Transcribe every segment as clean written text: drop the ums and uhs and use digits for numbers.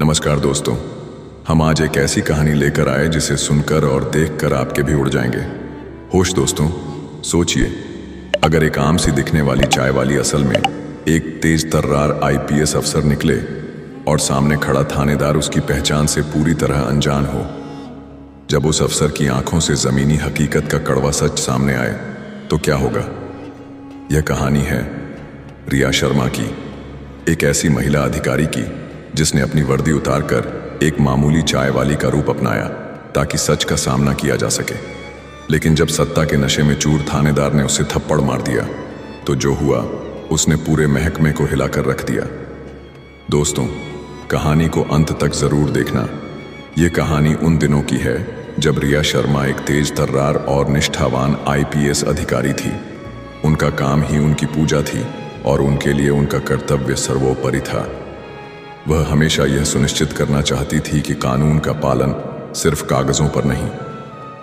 नमस्कार दोस्तों, हम आज एक ऐसी कहानी लेकर आए जिसे सुनकर और देखकर आपके भी उड़ जाएंगे होश। दोस्तों, सोचिए, अगर एक आम सी दिखने वाली चाय वाली असल में एक तेज तर्रार आईपीएस अफसर निकले और सामने खड़ा थानेदार उसकी पहचान से पूरी तरह अनजान हो। जब उस अफसर की आंखों से जमीनी हकीकत का कड़वा सच सामने आए तो क्या होगा? यह कहानी है रिया शर्मा की, एक ऐसी महिला अधिकारी की जिसने अपनी वर्दी उतारकर एक मामूली चाय वाली का रूप अपनाया ताकि सच का सामना किया जा सके। लेकिन जब सत्ता के नशे में चूर थानेदार ने उसे थप्पड़ मार दिया तो जो हुआ उसने पूरे महकमे को हिलाकर रख दिया। दोस्तों, कहानी को अंत तक जरूर देखना। ये कहानी उन दिनों की है जब रिया शर्मा एक तेज तर्रार और निष्ठावान आईपीएस अधिकारी थी। उनका काम ही उनकी पूजा थी और उनके लिए उनका कर्तव्य सर्वोपरि था। वह हमेशा यह सुनिश्चित करना चाहती थी कि कानून का पालन सिर्फ कागजों पर नहीं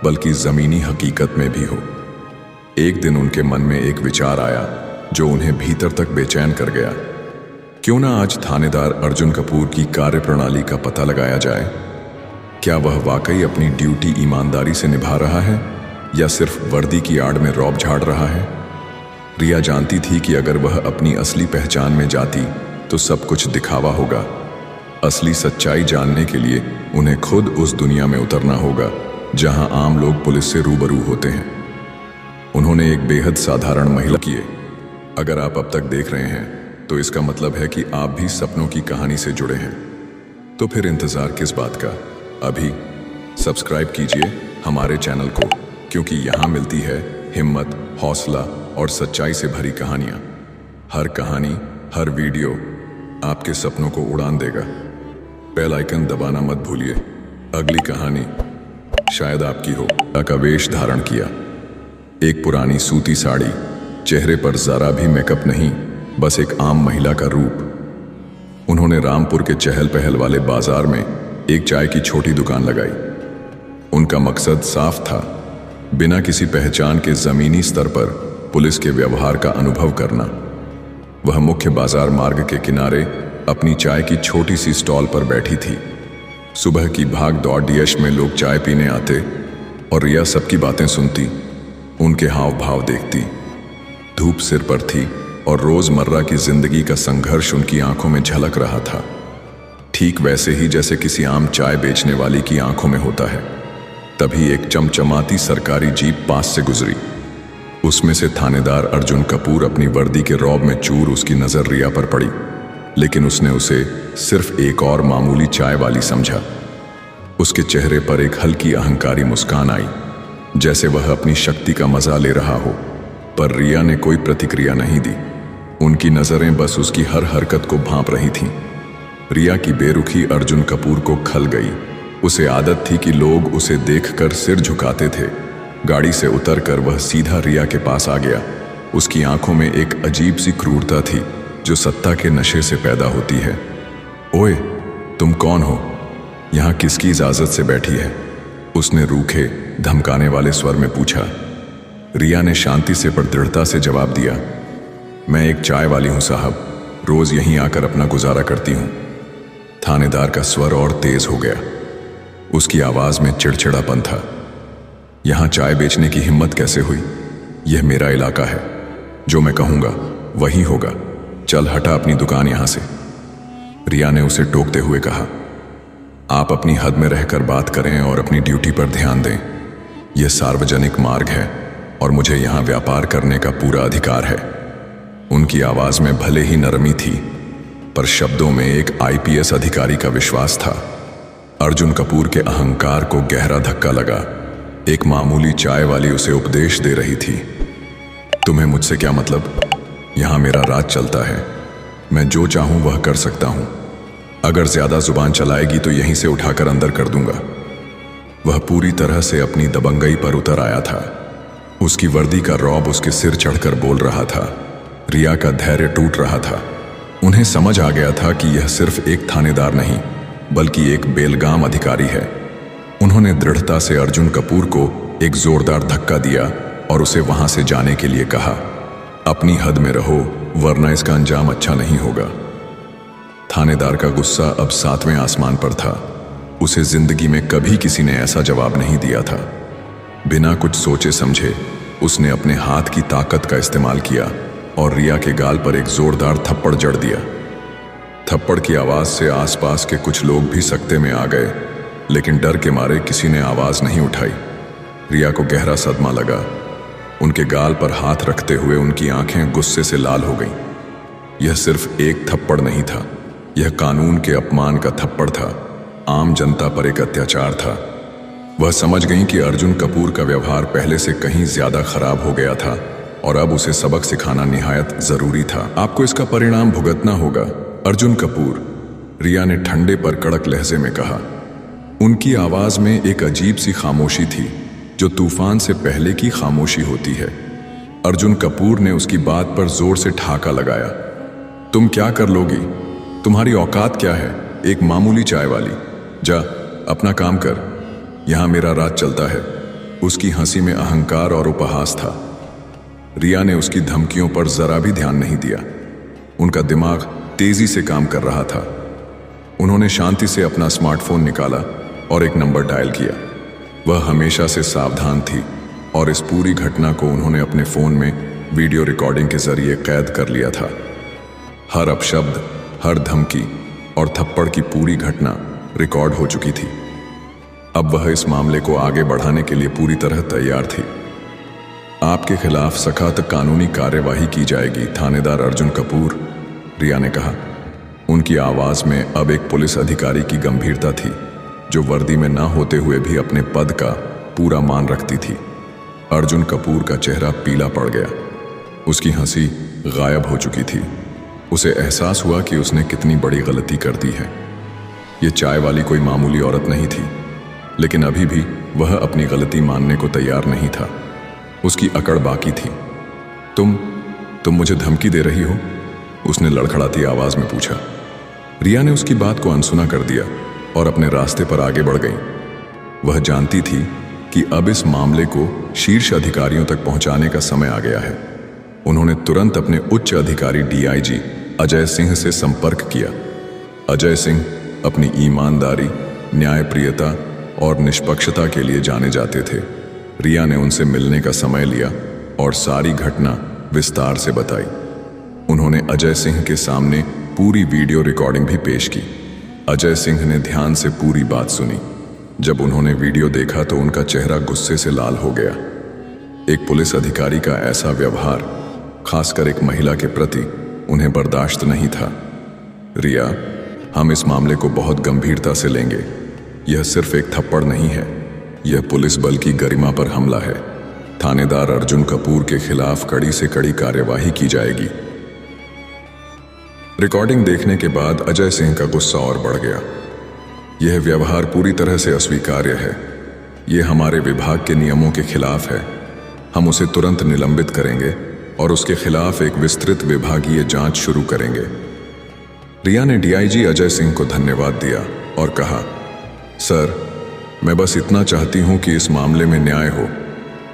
बल्कि जमीनी हकीकत में भी हो। एक दिन उनके मन में एक विचार आया जो उन्हें भीतर तक बेचैन कर गया। क्यों ना आज थानेदार अर्जुन कपूर की कार्यप्रणाली का पता लगाया जाए। क्या वह वाकई अपनी ड्यूटी ईमानदारी से निभा रहा है या सिर्फ वर्दी की आड़ में रौब झाड़ रहा है? रिया जानती थी कि अगर वह अपनी असली पहचान में जाती तो सब कुछ दिखावा होगा। असली सच्चाई जानने के लिए उन्हें खुद उस दुनिया में उतरना होगा जहां आम लोग पुलिस से रूबरू होते हैं। उन्होंने एक बेहद साधारण महिला किए। अगर आप अब तक देख रहे हैं तो इसका मतलब है कि आप भी सपनों की कहानी से जुड़े हैं। तो फिर इंतजार किस बात का? अभी सब्सक्राइब कीजिए हमारे चैनल को, क्योंकि यहाँ मिलती है हिम्मत, हौसला और सच्चाई से भरी कहानियां। हर कहानी, हर वीडियो आपके सपनों को उड़ान देगा। बेल आइकन दबाना मत भूलिए। अगली कहानी शायद आपकी हो। का वेश धारण किया, एक पुरानी सूती साड़ी, चेहरे पर जरा भी मेकअप नहीं, बस एक आम महिला का रूप। उन्होंने रामपुर के चहल पहल वाले बाजार में एक चाय की छोटी दुकान लगाई। उनका मकसद साफ था, बिना किसी पहचान के जमीनी स्तर पर पुलिस के व्यवहार का अनुभव करना। वह मुख्य बाजार मार्ग के किनारे अपनी चाय की छोटी सी स्टॉल पर बैठी थी। सुबह की भाग दौड़ यश में लोग चाय पीने आते और रिया सबकी बातें सुनती, उनके हाव भाव देखती। धूप सिर पर थी और रोजमर्रा की जिंदगी का संघर्ष उनकी आंखों में झलक रहा था, ठीक वैसे ही जैसे किसी आम चाय बेचने वाली की आंखों में होता है। तभी एक चमचमाती सरकारी जीप पास से गुजरी। उसमें से थानेदार अर्जुन कपूर अपनी वर्दी के रौब में चूर उसकी नजर रिया पर पड़ी, लेकिन उसने उसे सिर्फ एक और मामूली चाय वाली समझा। उसके चेहरे पर एक हल्की अहंकारी मुस्कान आई, जैसे वह अपनी शक्ति का मजा ले रहा हो। पर रिया ने कोई प्रतिक्रिया नहीं दी। उनकी नजरें बस उसकी हर हरकत को भांप रही थीं। रिया की बेरुखी अर्जुन कपूर को खल गई। उसे आदत थी कि लोग उसे देखकर सिर झुकाते थे। गाड़ी से उतरकर वह सीधा रिया के पास आ गया। उसकी आंखों में एक अजीब सी क्रूरता थी जो सत्ता के नशे से पैदा होती है। ओए, तुम कौन हो? यहाँ किसकी इजाजत से बैठी है? उसने रूखे, धमकाने वाले स्वर में पूछा। रिया ने शांति से पर दृढ़ता से जवाब दिया, मैं एक चाय वाली हूँ साहब, रोज यहीं आकर अपना गुजारा करती हूँ। थानेदार का स्वर और तेज हो गया। उसकी आवाज में चिड़चिड़ापन था। यहाँ चाय बेचने की हिम्मत कैसे हुई? यह मेरा इलाका है, जो मैं कहूँगा वही होगा। चल हटा अपनी दुकान यहाँ से। रिया ने उसे टोकते हुए कहा, आप अपनी हद में रहकर बात करें और अपनी ड्यूटी पर ध्यान दें। यह सार्वजनिक मार्ग है और मुझे यहाँ व्यापार करने का पूरा अधिकार है। उनकी आवाज में भले ही नरमी थी, पर शब्दों में एक आईपीएस अधिकारी का विश्वास था। अर्जुन कपूर के अहंकार को गहरा धक्का लगा। एक मामूली चाय वाली उसे उपदेश दे रही थी। तुम्हें मुझसे क्या मतलब? यहाँ मेरा राज चलता है, मैं जो चाहूँ वह कर सकता हूँ। अगर ज्यादा जुबान चलाएगी तो यहीं से उठाकर अंदर कर दूंगा। वह पूरी तरह से अपनी दबंगई पर उतर आया था। उसकी वर्दी का रौब उसके सिर चढ़कर बोल रहा था। रिया का धैर्य टूट रहा था। उन्हें समझ आ गया था कि यह सिर्फ एक थानेदार नहीं बल्कि एक बेलगाम अधिकारी है। उन्होंने दृढ़ता से अर्जुन कपूर को एक जोरदार धक्का दिया और उसे वहां से जाने के लिए कहा, अपनी हद में रहो वरना इसका अंजाम अच्छा नहीं होगा। थानेदार का गुस्सा अब 7वें आसमान पर था। उसे जिंदगी में कभी किसी ने ऐसा जवाब नहीं दिया था। बिना कुछ सोचे समझे उसने अपने हाथ की ताकत का इस्तेमाल किया और रिया के गाल पर एक जोरदार थप्पड़ जड़ दिया। थप्पड़ की आवाज से आसपास के कुछ लोग भी सकते में आ गए, लेकिन डर के मारे किसी ने आवाज नहीं उठाई। रिया को गहरा सदमा लगा। उनके गाल पर हाथ रखते हुए उनकी आंखें गुस्से से लाल हो गईं। यह सिर्फ एक थप्पड़ नहीं था, यह कानून के अपमान का थप्पड़ था, आम जनता पर एक अत्याचार था। वह समझ गईं कि अर्जुन कपूर का व्यवहार पहले से कहीं ज्यादा खराब हो गया था और अब उसे सबक सिखाना निहायत जरूरी था। आपको इसका परिणाम भुगतना होगा, अर्जुन कपूर, रिया ने ठंडे पर कड़क लहजे में कहा। उनकी आवाज में एक अजीब सी खामोशी थी, जो तूफान से पहले की खामोशी होती है। अर्जुन कपूर ने उसकी बात पर जोर से ठहाका लगाया। तुम क्या कर लोगी? तुम्हारी औकात क्या है? एक मामूली चाय वाली। जा अपना काम कर, यहां मेरा राज चलता है। उसकी हंसी में अहंकार और उपहास था। रिया ने उसकी धमकियों पर जरा भी ध्यान नहीं दिया। उनका दिमाग तेजी से काम कर रहा था। उन्होंने शांति से अपना स्मार्टफोन निकाला और एक नंबर डायल किया। वह हमेशा से सावधान थी और इस पूरी घटना को उन्होंने अपने फोन में वीडियो रिकॉर्डिंग के जरिए कैद कर लिया था। हर अपशब्द, हर धमकी और थप्पड़ की पूरी घटना रिकॉर्ड हो चुकी थी। अब वह इस मामले को आगे बढ़ाने के लिए पूरी तरह तैयार थी। आपके खिलाफ सख्त कानूनी कार्यवाही की जाएगी, थानेदार अर्जुन कपूर, रिया ने कहा। उनकी आवाज में अब एक पुलिस अधिकारी की गंभीरता थी, जो वर्दी में ना होते हुए भी अपने पद का पूरा मान रखती थी। अर्जुन कपूर का चेहरा पीला पड़ गया। उसकी हंसी गायब हो चुकी थी। उसे एहसास हुआ कि उसने कितनी बड़ी गलती कर दी है। ये चाय वाली कोई मामूली औरत नहीं थी, लेकिन अभी भी वह अपनी गलती मानने को तैयार नहीं था। उसकी अकड़ बाकी थी। तुम मुझे धमकी दे रही हो? उसने लड़खड़ाती आवाज में पूछा। रिया ने उसकी बात को अनसुना कर दिया और अपने रास्ते पर आगे बढ़ गई। वह जानती थी कि अब इस मामले को शीर्ष अधिकारियों तक पहुंचाने का समय आ गया है। उन्होंने तुरंत अपने उच्च अधिकारी डीआईजी अजय सिंह से संपर्क किया। अजय सिंह अपनी ईमानदारी, न्यायप्रियता और निष्पक्षता के लिए जाने जाते थे। रिया ने उनसे मिलने का समय लिया और सारी घटना विस्तार से बताई। उन्होंने अजय सिंह के सामने पूरी वीडियो रिकॉर्डिंग भी पेश की। अजय सिंह ने ध्यान से पूरी बात सुनी। जब उन्होंने वीडियो देखा तो उनका चेहरा गुस्से से लाल हो गया। एक पुलिस अधिकारी का ऐसा व्यवहार, खासकर एक महिला के प्रति, उन्हें बर्दाश्त नहीं था। रिया, हम इस मामले को बहुत गंभीरता से लेंगे। यह सिर्फ एक थप्पड़ नहीं है, यह पुलिस बल की गरिमा पर हमला है। थानेदार अर्जुन कपूर के खिलाफ कड़ी से कड़ी कार्यवाही की जाएगी। रिकॉर्डिंग देखने के बाद अजय सिंह का गुस्सा और बढ़ गया। यह व्यवहार पूरी तरह से अस्वीकार्य है। यह हमारे विभाग के नियमों के खिलाफ है। हम उसे तुरंत निलंबित करेंगे और उसके खिलाफ एक विस्तृत विभागीय जांच शुरू करेंगे। रिया ने डीआईजी अजय सिंह को धन्यवाद दिया और कहा, सर, मैं बस इतना चाहती हूं कि इस मामले में न्याय हो।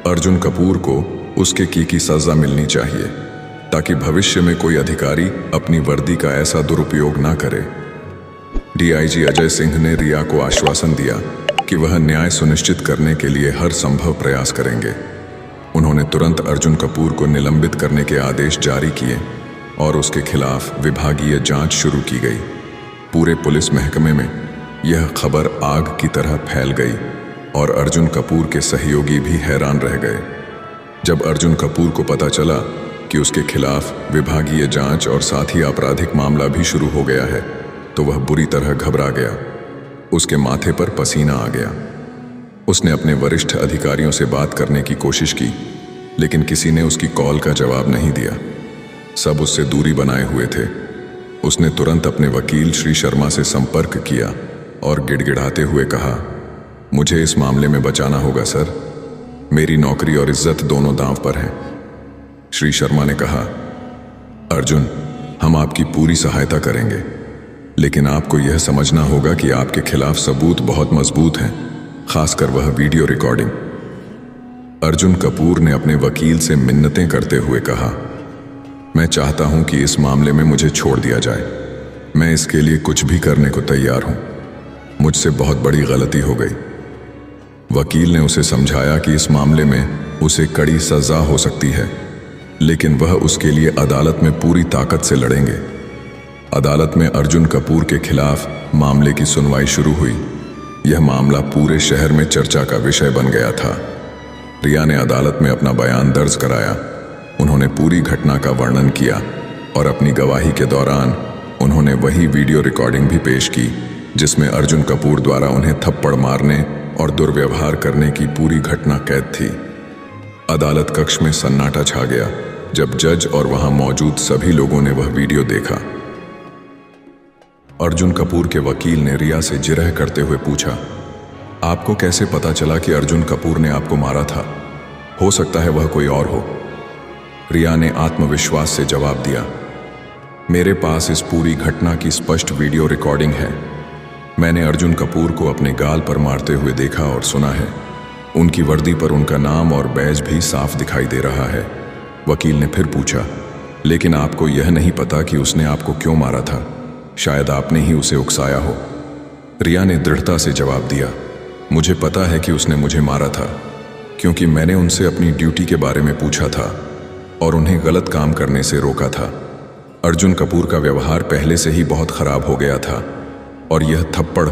अर्जुन कपूर को उसके की सजा मिलनी चाहिए, ताकि भविष्य में कोई अधिकारी अपनी वर्दी का ऐसा दुरुपयोग ना करे। डीआईजी अजय सिंह ने रिया को आश्वासन दिया कि वह न्याय सुनिश्चित करने के लिए हर संभव प्रयास करेंगे। उन्होंने तुरंत अर्जुन कपूर को निलंबित करने के आदेश जारी किए और उसके खिलाफ विभागीय जांच शुरू की गई। पूरे पुलिस महकमे में यह खबर आग की तरह फैल गई और अर्जुन कपूर के सहयोगी भी हैरान रह गए। जब अर्जुन कपूर को पता चला कि उसके खिलाफ विभागीय जांच और साथ ही आपराधिक मामला भी शुरू हो गया है, तो वह बुरी तरह घबरा गया। उसके माथे पर पसीना आ गया। उसने अपने वरिष्ठ अधिकारियों से बात करने की कोशिश की, लेकिन किसी ने उसकी कॉल का जवाब नहीं दिया। सब उससे दूरी बनाए हुए थे। उसने तुरंत अपने वकील श्री शर्मा से संपर्क किया और गिड़गिड़ाते हुए कहा, मुझे इस मामले में बचाना होगा सर। मेरी नौकरी और इज्जत दोनों दांव पर हैं। श्री शर्मा ने कहा, अर्जुन, हम आपकी पूरी सहायता करेंगे, लेकिन आपको यह समझना होगा कि आपके खिलाफ सबूत बहुत मजबूत हैं, खासकर वह वीडियो रिकॉर्डिंग। अर्जुन कपूर ने अपने वकील से मिन्नतें करते हुए कहा, मैं चाहता हूं कि इस मामले में मुझे छोड़ दिया जाए। मैं इसके लिए कुछ भी करने को तैयार हूं। मुझसे बहुत बड़ी गलती हो गई। वकील ने उसे समझाया कि इस मामले में उसे कड़ी सजा हो सकती है, लेकिन वह उसके लिए अदालत में पूरी ताकत से लड़ेंगे। अदालत में अर्जुन कपूर के खिलाफ मामले की सुनवाई शुरू हुई। यह मामला पूरे शहर में चर्चा का विषय बन गया था। रिया ने अदालत में अपना बयान दर्ज कराया। उन्होंने पूरी घटना का वर्णन किया और अपनी गवाही के दौरान उन्होंने वही वीडियो रिकॉर्डिंग भी पेश की जिसमें अर्जुन कपूर द्वारा उन्हें थप्पड़ मारने और दुर्व्यवहार करने की पूरी घटना कैद थी। अदालत कक्ष में सन्नाटा छा गया जब जज और वहां मौजूद सभी लोगों ने वह वीडियो देखा। अर्जुन कपूर के वकील ने रिया से जिरह करते हुए पूछा, आपको कैसे पता चला कि अर्जुन कपूर ने आपको मारा था? हो सकता है वह कोई और हो। रिया ने आत्मविश्वास से जवाब दिया, मेरे पास इस पूरी घटना की स्पष्ट वीडियो रिकॉर्डिंग है। मैंने अर्जुन कपूर को अपने गाल पर मारते हुए देखा और सुना है। उनकी वर्दी पर उनका नाम और बैज भी साफ दिखाई दे रहा है। वकील ने फिर पूछा, लेकिन आपको यह नहीं पता कि उसने आपको क्यों मारा था? शायद आपने ही उसे उकसाया हो। रिया ने दृढ़ता से जवाब दिया, मुझे पता है कि उसने मुझे मारा था, क्योंकि मैंने उनसे अपनी ड्यूटी के बारे में पूछा था और उन्हें गलत काम करने से रोका था। अर्जुन कपूर का व्यवहार पहले से ही बहुत खराब हो गया था और यह थप्पड़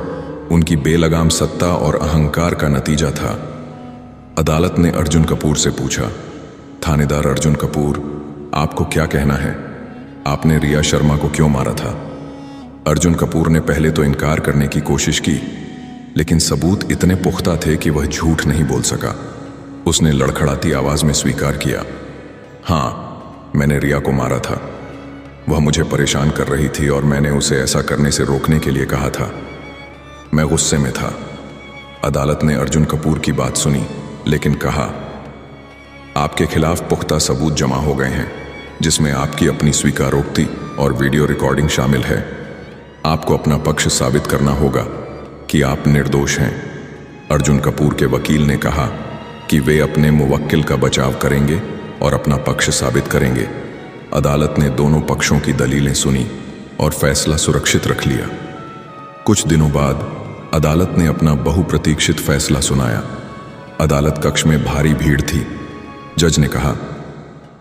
उनकी बेलगाम सत्ता और अहंकार का नतीजा था। अदालत ने अर्जुन कपूर से पूछा, थानेदार अर्जुन कपूर, आपको क्या कहना है? आपने रिया शर्मा को क्यों मारा था? अर्जुन कपूर ने पहले तो इनकार करने की कोशिश की, लेकिन सबूत इतने पुख्ता थे कि वह झूठ नहीं बोल सका। उसने लड़खड़ाती आवाज में स्वीकार किया, हाँ, मैंने रिया को मारा था। वह मुझे परेशान कर रही थी और मैंने उसे ऐसा करने से रोकने के लिए कहा था। मैं गुस्से में था। अदालत ने अर्जुन कपूर की बात सुनी, लेकिन कहा, आपके खिलाफ पुख्ता सबूत जमा हो गए हैं, जिसमें आपकी अपनी स्वीकारोक्ति और वीडियो रिकॉर्डिंग शामिल है। आपको अपना पक्ष साबित करना होगा कि आप निर्दोष हैं। अर्जुन कपूर के वकील ने कहा कि वे अपने मुवक्किल का बचाव करेंगे और अपना पक्ष साबित करेंगे। अदालत ने दोनों पक्षों की दलीलें सुनी और फैसला सुरक्षित रख लिया। कुछ दिनों बाद अदालत ने अपना बहुप्रतीक्षित फैसला सुनाया। अदालत कक्ष में भारी भीड़ थी। जज ने कहा,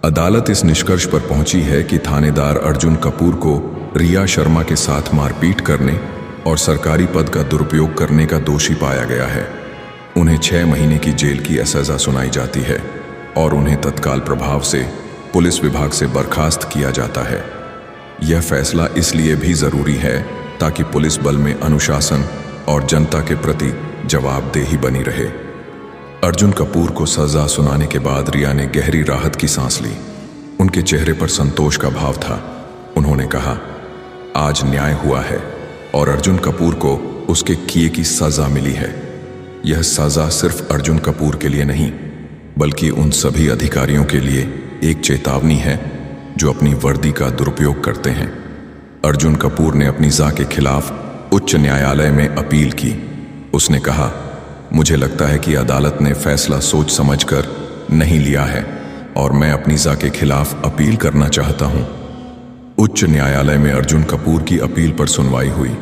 अदालत इस निष्कर्ष पर पहुंची है कि थानेदार अर्जुन कपूर को रिया शर्मा के साथ मारपीट करने और सरकारी पद का दुरुपयोग करने का दोषी पाया गया है। उन्हें 6 महीने की जेल की सजा सुनाई जाती है और उन्हें तत्काल प्रभाव से पुलिस विभाग से बर्खास्त किया जाता है। यह फैसला इसलिए भी जरूरी है ताकि पुलिस बल में अनुशासन और जनता के प्रति जवाबदेही बनी रहे। अर्जुन कपूर को सजा सुनाने के बाद रिया ने गहरी राहत की सांस ली। उनके चेहरे पर संतोष का भाव था। उन्होंने कहा, आज न्याय हुआ है और अर्जुन कपूर को उसके किए की सजा मिली है। यह सजा सिर्फ अर्जुन कपूर के लिए नहीं, बल्कि उन सभी अधिकारियों के लिए एक चेतावनी है जो अपनी वर्दी का दुरुपयोग करते हैं। अर्जुन कपूर ने अपनी जा के खिलाफ उच्च न्यायालय में अपील की। उसने कहा, मुझे लगता है कि अदालत ने फैसला सोच समझकर नहीं लिया है और मैं अपनी जा के खिलाफ अपील करना चाहता हूं। उच्च न्यायालय में अर्जुन कपूर की अपील पर सुनवाई हुई।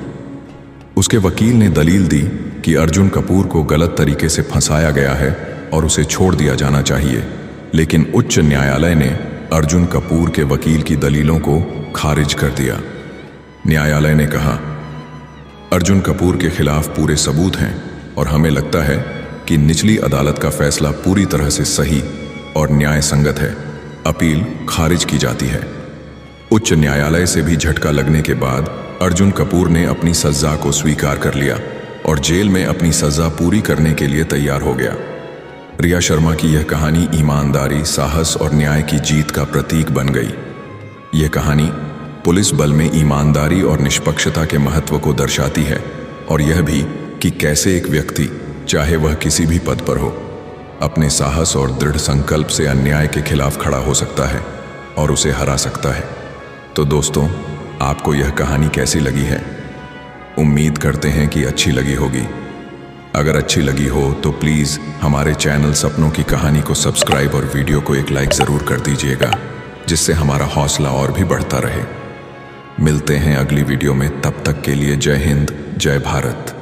उसके वकील ने दलील दी कि अर्जुन कपूर को गलत तरीके से फंसाया गया है और उसे छोड़ दिया जाना चाहिए, लेकिन उच्च न्यायालय ने अर्जुन कपूर के वकील की दलीलों को खारिज कर दिया। न्यायालय ने कहा, अर्जुन कपूर के खिलाफ पूरे सबूत हैं और हमें लगता है कि निचली अदालत का फैसला पूरी तरह से सही और न्याय संगत है। अपील खारिज की जाती है। उच्च न्यायालय से भी झटका लगने के बाद अर्जुन कपूर ने अपनी सजा को स्वीकार कर लिया और जेल में अपनी सजा पूरी करने के लिए तैयार हो गया। रिया शर्मा की यह कहानी ईमानदारी, साहस और न्याय की जीत का प्रतीक बन गई। यह कहानी पुलिस बल में ईमानदारी और निष्पक्षता के महत्व को दर्शाती है और यह भी कि कैसे एक व्यक्ति, चाहे वह किसी भी पद पर हो, अपने साहस और दृढ़ संकल्प से अन्याय के खिलाफ खड़ा हो सकता है और उसे हरा सकता है। तो दोस्तों, आपको यह कहानी कैसी लगी है? उम्मीद करते हैं कि अच्छी लगी होगी। अगर अच्छी लगी हो तो प्लीज़ हमारे चैनल सपनों की कहानी को सब्सक्राइब और वीडियो को एक लाइक ज़रूर कर दीजिएगा, जिससे हमारा हौसला और भी बढ़ता रहे। मिलते हैं अगली वीडियो में, तब तक के लिए जय हिंद, जय भारत।